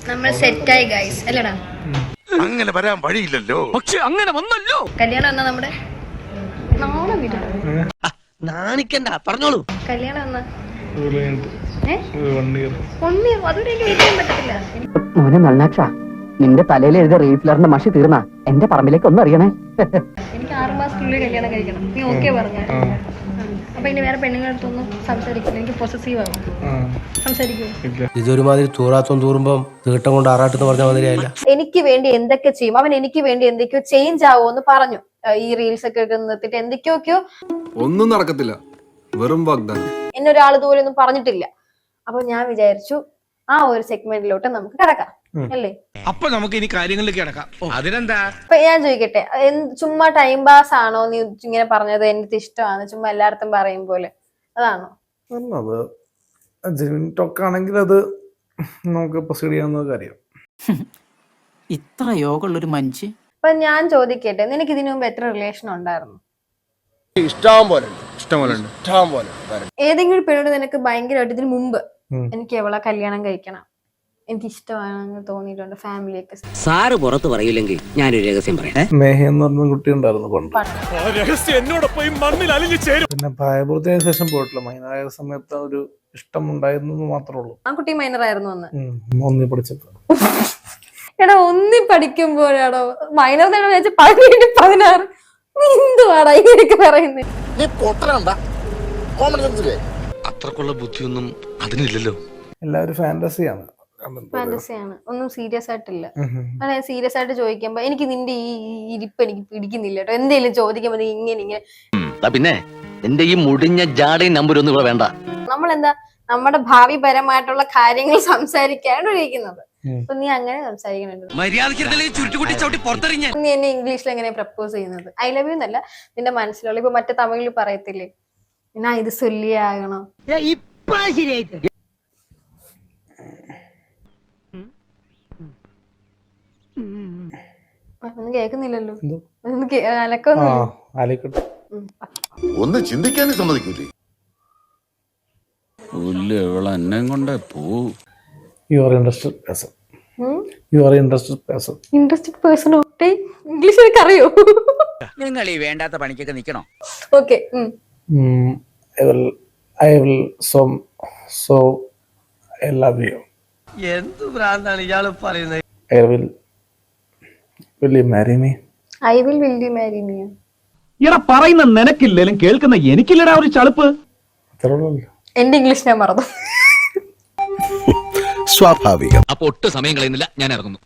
നമ്മൾ സെറ്റായി ഗൈസ് അല്ലടാ. അങ്ങനെ വരാൻ വഴിയില്ലല്ലോ. പക്ഷെ അങ്ങനെ വന്നല്ലോ. കല്യാണം എന്നാ നമ്മുടെ നാളെ വീട്ടിൽ നാണിക്കണ്ട, പറഞ്ഞോളൂ. കല്യാണം എന്നാ അതുവരെ എനിക്ക് വെയിറ്റ് ചെയ്യാൻ പറ്റത്തില്ല. മോനെ നന്നാക്ഷ, നിന്റെ തലയിൽ എഴുതിയ റീഫ്ലറിന്റെ മഷി തീർന്ന എന്റെ പറമ്പിലേക്ക് ഒന്ന് അറിയണേ. എനിക്ക് 6 മാസത്തിനുള്ളിൽ കല്യാണം കഴിക്കണം. നീ ഓക്കെ പറഞ്ഞ അപ്പൊ ഇനി വേറെ പെണ്ണുങ്ങളടുത്തൊന്നും സംസാരിക്കില്ല. എനിക്ക് പൊസസീവ് ആവും. സംസാരിക്കുമോ? ഇതൊരുമാതിരി തൂറാത്തം തൂറുമ്പം തീട്ടം കൊണ്ട് ആറാട്ടെന്ന് പറഞ്ഞ മാതിരിയല്ല. എനിക്ക് വേണ്ടി എന്തൊക്കെ ചെയ്യും അവൻ, എനിക്ക് വേണ്ടി എന്തൊക്കെയോ ചേഞ്ച് ആവുമെന്ന് പറഞ്ഞു. ഈ റീൽസ് ഒക്കെ നിർത്തിട്ട് എന്തൊക്കെയൊക്കെയോ. ഒന്നും നടക്കത്തില്ല, വെറും വാഗ്ദാനം. എന്നെ ഒരാൾ ദൂരെ ഒന്നും പറഞ്ഞിട്ടില്ല. അപ്പൊ ഞാൻ വിചാരിച്ചു ആ ഒരു സെഗ്മെന്റിലോട്ട് നമുക്ക് കിടക്കാം അല്ലേ. അപ്പൊ നമുക്ക് ഇനി കാര്യങ്ങളിലേക്ക് കിടക്കാം. അതിനെന്താ? അപ്പൊ ഞാൻ ചോദിക്കട്ടെ, ചുമ്മാ ടൈം പാസ് ആണോ നീ ഇങ്ങനെ പറഞ്ഞത്? എനിക്ക് ഇഷ്ടമാണ് ചുമ്മാ എല്ലായിടത്തും പറയും പോലെ, അതാണോ? ടോക്കാണെങ്കിൽ അത് നമുക്ക് പ്രൊസീഡ് ചെയ്യാവുന്ന കാര്യം. ഇത്ര യോഗമുള്ളൊരു മനുഷ്യൻ. അപ്പൊ ഞാൻ ചോദിക്കട്ടെ, നിനക്ക് ഇതിനു മുമ്പ് എത്ര റിലേഷൻ ഉണ്ടായിരുന്നു? ഇഷ്ടം പോലെ. ഏതെങ്കിലും പെണ്ണോട് നിനക്ക് ഭയങ്കരമായിട്ട് ഇതിനു മുമ്പ് എനിക്ക് എവളെ കല്യാണം കഴിക്കണം, എനിക്ക് ഇഷ്ടമാണെന്ന് തോന്നിയിട്ടുണ്ട്? ഫാമിലിയൊക്കെ സാറ് പുറത്ത് പറയില്ലെങ്കിൽ ഞാനൊരു രഹസ്യം പറയാം. മേഹ എന്ന് പറഞ്ഞ കുട്ടി ഉണ്ടായിരുന്നു കൊണ്ട്. പിന്നെ പ്രായപൂർത്തിയായ ശേഷം പോയിട്ടില്ല. മൈനായ സമയത്ത് ഒരു ഇഷ്ടം ഉണ്ടായിരുന്നു മാത്രമേ ഉള്ളൂ. ആ കുട്ടി മൈനർ ആയിരുന്നു അന്ന്. ഒന്നി പഠിച്ചപ്പോ. എടാ ഒന്നി പഠിക്കുമ്പോഴാടോ മൈനർ 17-16. നീ എന്തുവാടാ ഇങ്ങനെയൊക്കെ പറയുന്നത്? അത്രക്കുള്ള ബുദ്ധിയൊന്നും അതിനില്ലല്ലോ. എല്ലാവരും ഫാന്റസിയാണ്. ഫാന്റസിയാണ്, ഒന്നും സീരിയസ് ആയിട്ടില്ല. അതെ, സീരിയസ് ആയിട്ട് ചോദിക്കുമ്പോ എനിക്ക് നിന്റെ ഈ ഇരിപ്പ് എനിക്ക് പിടിക്കുന്നില്ല കേട്ടോ. എന്തെങ്കിലും ചോദിക്കുമ്പോ നീ ഇങ്ങനെ പിന്നെ എന്റെ ഈ മുടിഞ്ഞ ജാടയും നമ്പർ ഒന്നും ഇവിടെ വേണ്ട. നമ്മളെന്താ നമ്മുടെ ഭാവിപരമായിട്ടുള്ള കാര്യങ്ങൾ സംസാരിക്കാനാണ് ഇരിക്കുന്നത്. അപ്പൊ നീ അങ്ങനെ സംസാരിക്കണുണ്ട്. നീ എന്നെ ഇംഗ്ലീഷിൽ എങ്ങനെ പ്രപ്പോസ് ചെയ്യുന്നത്? ഐ ലവ് യു എന്നല്ല, നിന്റെ മനസ്സിലുള്ള. ഇപ്പൊ മറ്റേ തമിഴിൽ പറയത്തില്ലേ, എന്നാ ഇത് സൊല്ലിയാകണം. ഒന്നും കേൾക്കുന്നില്ലല്ലോ. അനക്കൊന്നും ഒന്ന് ചിന്തിക്കാനും സമ്മതിക്കൂലേ? You are interested person. You are interested person. Interested person. English എനിക്ക് അറിയോ? നിങ്ങൾ ഈ വേണ്ടാത്ത പണിക്കൊക്കെ നിക്കണോ? Okay. I will so I love you. എന്ത് ഭ്രാന്താണ് ഇയാള് പറയുന്നത്? Will you marry me? will you marry me? ഇറ പറയുന്ന നിനക്കില്ലേലും കേൾക്കുന്ന എനിക്കില്ലടാ ഒരു ചളുപ്പ്. എന്റെ ഇംഗ്ലീഷ് ഞാൻ മറന്നു. സ്വാഭാവികം. അപ്പൊ ഒട്ടും സമയം കളയുന്നില്ല, ഞാൻ ഇറങ്ങുന്നു.